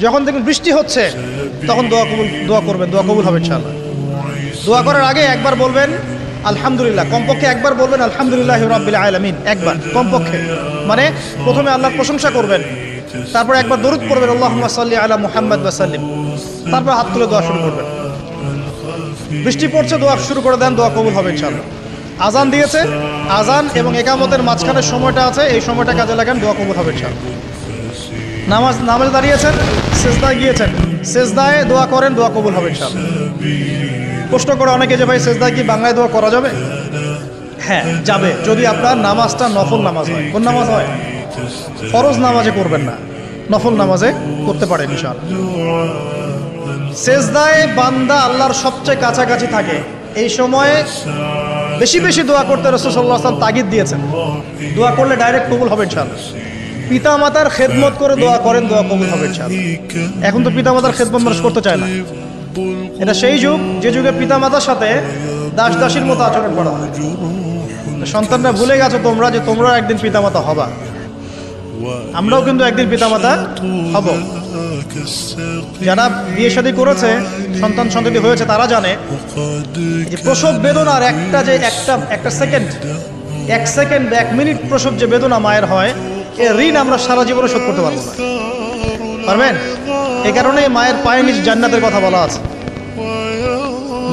যখন দেখবেন বৃষ্টি হচ্ছে তখন দোয়া করবেন, দোয়া কবুল হবে ইনশাআল্লাহ। দোয়া করার আগে একবার বলবেন আলহামদুলিল্লাহ, কমপক্ষে একবার বলবেন আলহামদুলিল্লাহি রাব্বিল আলামিন, একবার কমপক্ষে। মানে প্রথমে আল্লাহর প্রশংসা করবেন, তারপর একবার দরুদ পড়বেন আল্লাহুম্মা সাল্লি আলা মুহাম্মাদ ওয়া সাল্লিম, তারপর হাত তুলে দোয়া শুরু করবেন। বৃষ্টি পড়ছে, দোয়া শুরু করে দেন, দোয়া কবুল হবে ইনশাআল্লাহ। আজান দিয়েছে, আজান এবং ইকামতের মাঝখানে সময়টা আছে, এই সময়টা কাজে লাগান, দোয়া কবুল হবে ইনশাআল্লাহ। নামাজে দাঁড়িয়েছেন, সেজদায় গিয়েছেন, সেজদায় দোয়া করেন, দোয়া কবুল হবে ইনশাআল্লাহ। প্রশ্ন করে অনেকে যে ভাই সেজদায় কি বাংলায় দোয়া করা যাবে? হ্যাঁ যাবে, যদি আপনার নামাজটা নফল নামাজ হয়। কোন নামাজ হয়? ফরজ নামাজে করবেন না, নফল নামাজে করতে পারেন ইনশাআল্লাহ। সেজদায় বান্দা আল্লাহর সবচেয়ে কাছাকাছি থাকে, এই সময়ে বেশি বেশি দোয়া করতে রাসূল সাল্লাল্লাহু আলাইহি ওয়াসাল্লাম তাগিদ দিয়েছেন। দোয়া করলে ডাইরেক্ট কবুল হবে ইনশাআল্লাহ। পিতা মাতার খেদমত করে দোয়া করেন, দোয়া কবুল হবে ইনশাআল্লাহ। এখন তো পিতা মাতার খেদমত মানুষ করতে চায় না। এটা সেই যুগ যে যুগে পিতা মাতার সাথে দাস দাসীর মতো আচরণ করা হয়। সন্তানরা ভুলে গেছো তোমরা যে তোমরা একদিন পিতা মাতা হবা। আমরাও কিন্তু একদিন পিতা মাতা হব। যারা বিয়ে শাদী করেছে, সন্তান সন্ততি হয়েছে, তারা জানে যে প্রসব বেদনার একটা সেকেন্ড, এক মিনিট প্রসব যে বেদনা মায়ের হয়, এ ঋণ আমরা সারা জীবনে শোধ করতে পারবো না। পারবেন? এই কারণে মায়ের পায়ের নিচে জান্নাতের কথা বলা আছে।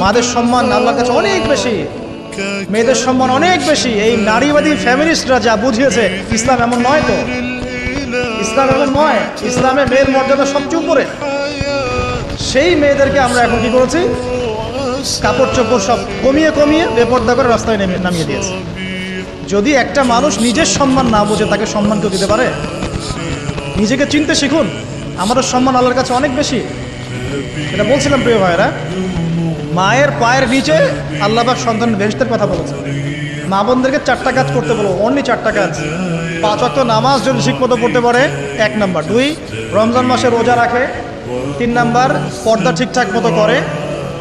মাদের সম্মান আল্লাহর কাছে অনেক বেশি, মেয়েদের সম্মান অনেক বেশি। এই নারীবাদী ফ্যামিলিস্টরা যা বুঝিয়েছে, ইসলাম এমন নয় তো। ইসলাম এমন নয়, ইসলামে মেয়ের মর্যাদা সবচেয়ে উপরে। সেই মেয়েদেরকে আমরা এখন কি করেছি? কাপড় চোপড় সব কমিয়ে কমিয়ে বেপর্দা করে রাস্তায় নামিয়ে দিয়েছে। যদি একটা মানুষ নিজের সম্মান না বোঝে, তাকে সম্মান কেউ দিতে পারে? নিজেকে চিনতে শিখুন, আমাদের সম্মান আল্লাহর কাছে অনেক বেশি। এটা বলছিলাম প্রিয় ভাইয়েরা, মায়ের পায়ের নিচে আল্লাহ পাক সন্তান বেহেশতের কথা বলেছে। মা বোনদেরকে 4টা কাজ করতে বলো, অনলি 4টা কাজ। 5 ওয়াক্ত নামাজ যদি ঠিকমতো পড়তে পারে, 1 নাম্বার। 2, রমজান মাসে রোজা রাখে। 3 নাম্বার, পর্দা ঠিকঠাক মতো করে।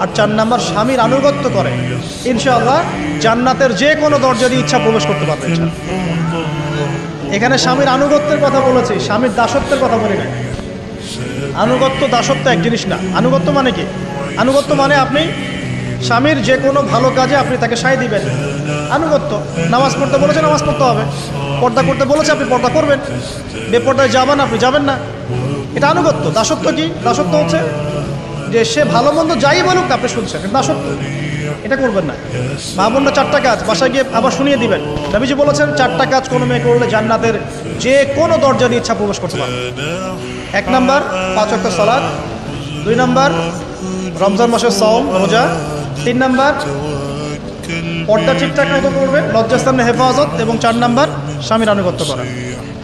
আর 4 নাম্বার, স্বামীর আনুগত্য করে। ইনশাআল্লাহ জান্নাতের যে কোনো দরজা দিয়ে ইচ্ছা প্রবেশ করতে পারবে। এখানে স্বামীর আনুগত্যের কথা বলেছি, স্বামীর দাসত্বের কথা বলি না। আনুগত্য দাসত্ব এক জিনিস না। আনুগত্য মানে কি? আনুগত্য মানে আপনি স্বামীর যে কোনো ভালো কাজে আপনি তাকে সায় দিবেন, আনুগত্য। নামাজ পড়তে বলেছে, নামাজ পড়তে হবে। পর্দা করতে বলেছে, আপনি পর্দা করবেন। বেপর্দায় যাবেন, আপনি যাবেন না। এটা আনুগত্য। দাসত্ব কি? দাসত্ব হচ্ছে যে সে ভালো মন্দ যাই বলুক আপনি শুনছেন, দাসত্ব। এটা করবেন না। মা বোনরা 4টা কাজ বাসায় গিয়ে আবার শুনিয়ে দিবেন। নবীজি বলেছেন 4টা কাজ কোনো মেয়ে করলে জান্নাতের যে কোনো দরজা দিয়ে ইচ্ছা প্রবেশ করতে পারবে। 1 নাম্বার, 5 ওয়াক্ত সালাত। 2 নাম্বার, রমজান মাসের সওম রোজা। 3 নাম্বার, পর্দা ঠিকঠাক মতো করবেন, লজ্জাস্থানের হেফাজত। এবং 4 নাম্বার, স্বামীর আনুগত্য করা।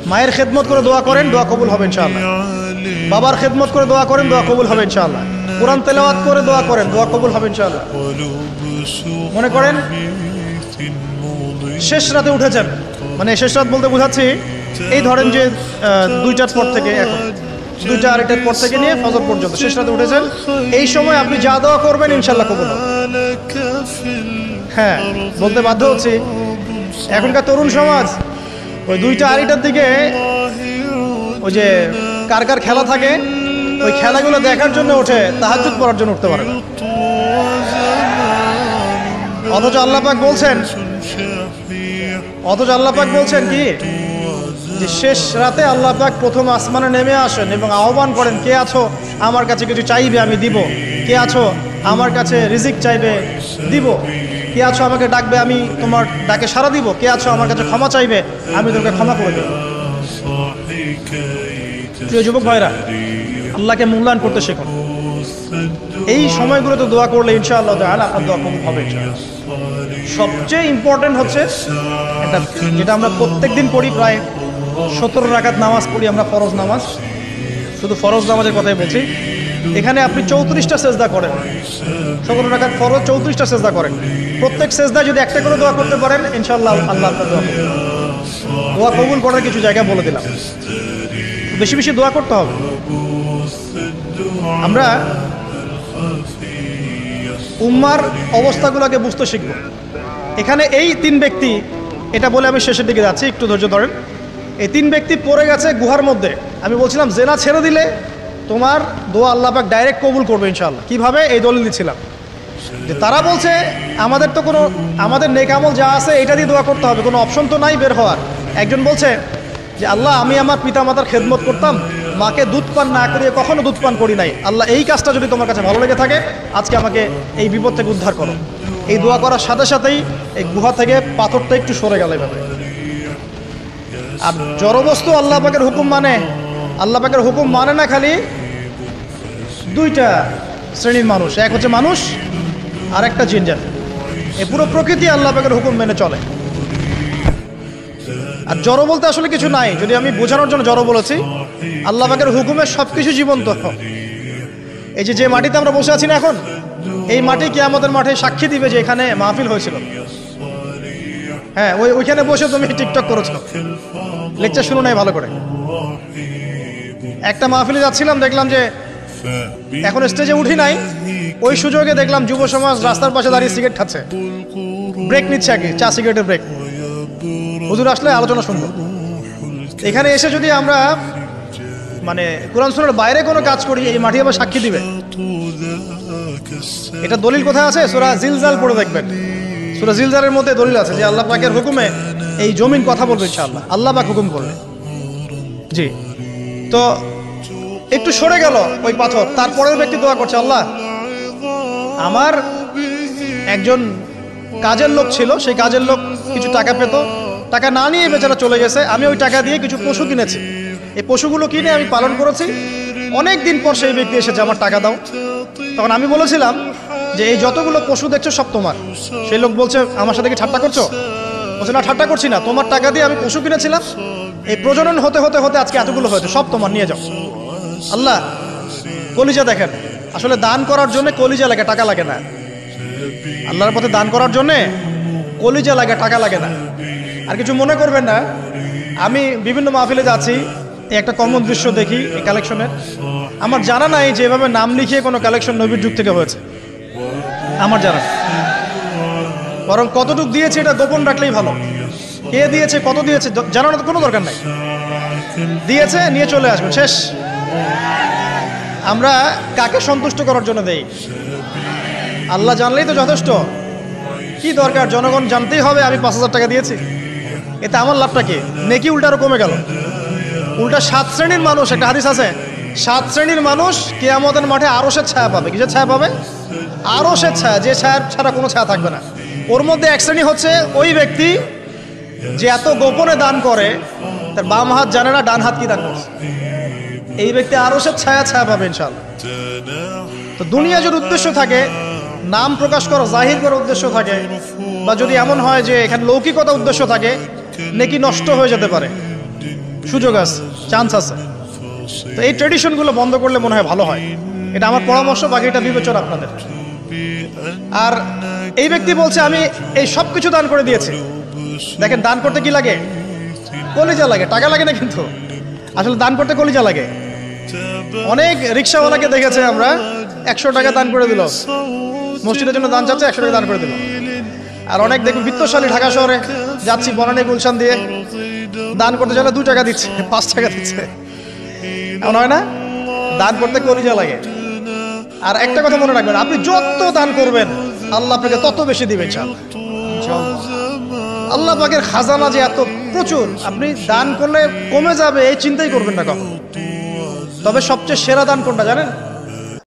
মায়ের খেদমত করে দোয়া করেন, দোয়া কবুল হবে ইনশাআল্লাহ। বাবার খেদমত করে দোয়া করেন, দোয়া কবুল হবে ইনশাআল্লাহ। কোরআন তেলাওয়াত করে দোয়া করেন, দোয়া কবুল হবে ইনশাআল্লাহ। মনে করেন শেষ রাতে উঠেছেন, মানে শেষ রাত বলতে বোঝাচ্ছি এই ধরেন যে 2টার পর থেকে, এখন 2টা 2:30টার পর থেকে নিয়ে ফজর পর্যন্ত শেষ রাতে উঠেছেন। এই সময় আপনি যা দোয়া করবেন ইনশাআল্লাহ কবুল হবে। হ্যাঁ, বলতে বাধ্য হচ্ছি, এখনকার তরুণ সমাজ ওই 2টা 2:30টার দিকে ওই যে কার কার খেলা থাকে, ওই খেলাগুলো দেখার জন্য ওঠে, তাহাজ্জুদ পড়ার জন্য উঠতে পারে না। অথচ আল্লাহ পাক বলছেন কি, যে শেষ রাতে আল্লাহ পাক প্রথম আসমানে নেমে আসেন এবং আহ্বান করেন, কে আছো আমার কাছে কিছু চাইবে আমি দিব, কে আছো আমার কাছে রিজিক চাইবে দিব, কে আছো আমাকে ডাকবে আমি তোমার ডাকে সাড়া দিব, কে আছো আমার কাছে ক্ষমা চাইবে আমি তোমাকে ক্ষমা করে দেব। প্রিয় যুবক ভাইরা, আল্লাহকে মূল্যায়ন করতে শেখুন। এই সময়গুলোতে দোয়া করলে ইনশাআল্লাহ তাআলা আপনার দোয়া কবুল হবে। সবচেয়ে ইম্পর্টেন্ট হচ্ছে এটা, যেটা আমরা প্রত্যেকদিন পড়ি, প্রায় 17 রাকাত নামাজ পড়ি আমরা, ফরজ নামাজ। শুধু ফরজ নামাজের কথাই বলছি। এখানে আপনি 34টা সেজদা করেন। 17 রাকাত ফরজ, 34টা সেজদা করেন। প্রত্যেক সেজদায় যদি একটা করে দোয়া করতে পারেন ইনশাআল্লাহ আল্লাহ আপনার দোয়া কবুল করার কিছু জায়গা বলে দিলাম। বেশি বেশি দোয়া করতে হবে। আমরা উম্মার অবস্থাগুলোকে বুঝতে শিখব। এখানে এই 3 ব্যক্তি, এটা বলে আমি শেষের দিকে যাচ্ছি, একটু ধৈর্য ধরেন। এই 3 ব্যক্তি পড়ে গেছে গুহার মধ্যে। আমি বলছিলাম জেনা ছেড়ে দিলে তোমার দোয়া আল্লাহ পাক ডাইরেক্ট কবুল করবে ইনশাআল্লাহ। কিভাবে? এই দলিল দিচ্ছিলাম যে তারা বলছে আমাদের তো কোনো, আমাদের নেক আমল যা আছে এটা দিয়ে দোয়া করতে হবে, কোনো অপশন তো নাই বের হওয়ার। একজন বলছে যে আল্লাহ আমি আমার পিতামাতার খেদমত করতাম, মাকে দুধ পান না করিয়ে কখনো দুধ পান করি নাই, আল্লাহ এই কাজটা যদি তোমার কাছে ভালো লেগে থাকে আজকে আমাকে এই বিপদ থেকে উদ্ধার করো। এই দোয়া করার সাথে সাথেই এই গুহা থেকে পাথরটা একটু সরে গেল এভাবে। আর জড়বস্তু আল্লাহ পাকের হুকুম মানে, আল্লাহ পাকের হুকুম মানে না খালি দুইটা শ্রেণীর মানুষ, এক হচ্ছে মানুষ আর একটা জিন জাতি। এই পুরো প্রকৃতি আল্লাহ পাকের হুকুম মেনে চলে। আর জড় বলতে আসলে কিছু নাই, যদি আমি বোঝানোর জন্য জড় বলেছি, আল্লাহ পাকের হুকুমে সব কিছু জীবন্ত। এই যে মাটিতে আমরা বসে আছি না এখন, এই মাটি কিয়ামতের মাঠে সাক্ষী দিবে যে এখানে মাহফিল হয়েছিল। হ্যাঁ, ওইখানে বসে তুমি টিকটক করেছো, লেকচার শুনো নাই ভালো করে। একটা মাহফিলে যাচ্ছিলাম, দেখলাম যে এখন স্টেজে উঠি নাই, ওই সুযোগে দেখলাম যুব সমাজ রাস্তার পাশে দাঁড়িয়ে সিগারেট খাচ্ছে, ব্রেক নিচ্ছে আর কি, চা সিগারেটের ব্রেক। হুজুর আসলে আলোচনা শুনবো। এখানে এসে যদি আমরা মানে কোরআন সুন্নাহর বাইরে কোনো কাজ করি, এই মাটি আবার সাক্ষী দিবে। এটা দলিল কোথায় আছে? সূরা জিলজাল পড়ে দেখবেন। সূরা জিলজালের মধ্যে দলিল আছে যে আল্লাহ পাকের হুকুমে এই জমিন কথা বলবে ইনশাআল্লাহ, আল্লাহ পাক হুকুম করবে। জি, তো একটু সরে গেল ওই পাথর, তারপরের ব্যক্তি দোয়া করছে, আল্লাহ আমার একজন কাজের লোক ছিল, সেই কাজের লোক কিছু টাকা পেত, টাকা না নিয়ে বেচারা চলে গেছে, আমি ওই টাকা দিয়ে কিছু পশু কিনেছি, এই পশুগুলো কিনে আমি পালন করেছি, অনেক দিন পর সেই ব্যক্তি এসেছে আমার টাকা দাও। তখন আমি বলেছিলাম যে এই যতগুলো পশু দেখছো সব তোমার। সেই লোক বলছে আমার সাথে কি ঠাট্টা করছো? বলছে না, ঠাট্টা করছি না, তোমার টাকা দিয়ে আমি পশু কিনেছিলাম, এই প্রজনন হতে হতে হতে আজকে এতগুলো হয়েছে, সব তোমার, নিয়ে যাও। আল্লাহ কলিজা দেখেন, আসলে দান করার জন্য কলিজা লাগে, টাকা লাগে না। আল্লাহর পথে দান করার জন্যে কলিজা লাগে, টাকা লাগে না। আর কিছু মনে করবেন না, আমি বিভিন্ন মাহফিলে যাচ্ছি, একটা কমন দৃশ্য দেখি এই কালেকশনের। আমার জানা নাই যে এভাবে নাম লিখিয়ে কোনো কালেকশন নবীর যুগ থেকে হয়েছে, আমার জানা। বরং কতটুক দিয়েছে এটা গোপন রাখলেই ভালো। কে দিয়েছে, কত দিয়েছে জানানোর কোনো দরকার নাই, দিয়েছে নিয়ে চলে আসবেন, শেষ। আমরা কাকে সন্তুষ্ট করার জন্য দেই? আল্লাহ জানলেই তো যথেষ্ট, কি দরকার জনগণ জানতেই হবে আমি 5,000 টাকা দিয়েছি? এতে আমার লাভটা কি? নেকি উল্টারও কমে গেল। উল্টা 7 শ্রেণীর মানুষ, একটা হাদিস আছে, 7 শ্রেণীর মানুষ কিয়ামতের মাঠে আরশের ছায়া পাবে। কিসের ছায়া পাবে? আরশের ছায়া, যে ছায়া ছাড়া কোনো ছায়া থাকবে না। ওর মধ্যে এক শ্রেণী হচ্ছে ওই ব্যক্তি যে এত গোপনে দান করে, তার বাম হাত জানে না ডান হাত কি দান করছে। এই ব্যক্তি আরশের ছায়া পাবে ইনশাআল্লাহ। তো দুনিয়া যদি উদ্দেশ্য থাকে, নাম প্রকাশ করা, জাহির করার উদ্দেশ্য থাকে, বা যদি এমন হয় যে এখানে লৌকিকতা উদ্দেশ্য থাকে, নেকি নষ্ট হয়ে যেতে পারে, সুযোগ আছে, চান্স আছে। তো এই ট্রেডিশনগুলো বন্ধ করলে মনে হয় ভালো হয়। এটা আমার পরামর্শ, বাকি এটা বিবেচনা আপনাদের। আর এই ব্যক্তি বলছে আমি এই সব কিছু দান করে দিয়েছি। দেখেন, দান করতে কি লাগে? কলিজা লাগে, টাকা লাগে না কিন্তু। আসলে দান করতে কলিজা লাগে। অনেক রিক্সাওয়ালাকে দেখেছে আমরা, 100 টাকা দান করে দিল, মসজিদের জন্য দান চাচ্ছে, 100 টাকা দান করে দিল। আর অনেক দেখুন বিত্তশালী, ঢাকা শহরে যাচ্ছি বনানী গুলশান দিয়ে, দান করতে চাইলে 2 টাকা দিচ্ছে, 5 টাকা দিচ্ছে, এমন হয় না? দান করতে কলিজা লাগে। আর একটা কথা মনে রাখবেন, আপনি যত দান করবেন আল্লাহ আপনাকে তত বেশি দিবেন ইনশাআল্লাহ। আল্লাহ পাকের খাজানা যে এত প্রচুর, আপনি দান করলে কমে যাবে এই চিন্তাই করবেন না কখনো। তবে সবচেয়ে সেরা দান কোনটা জানেন?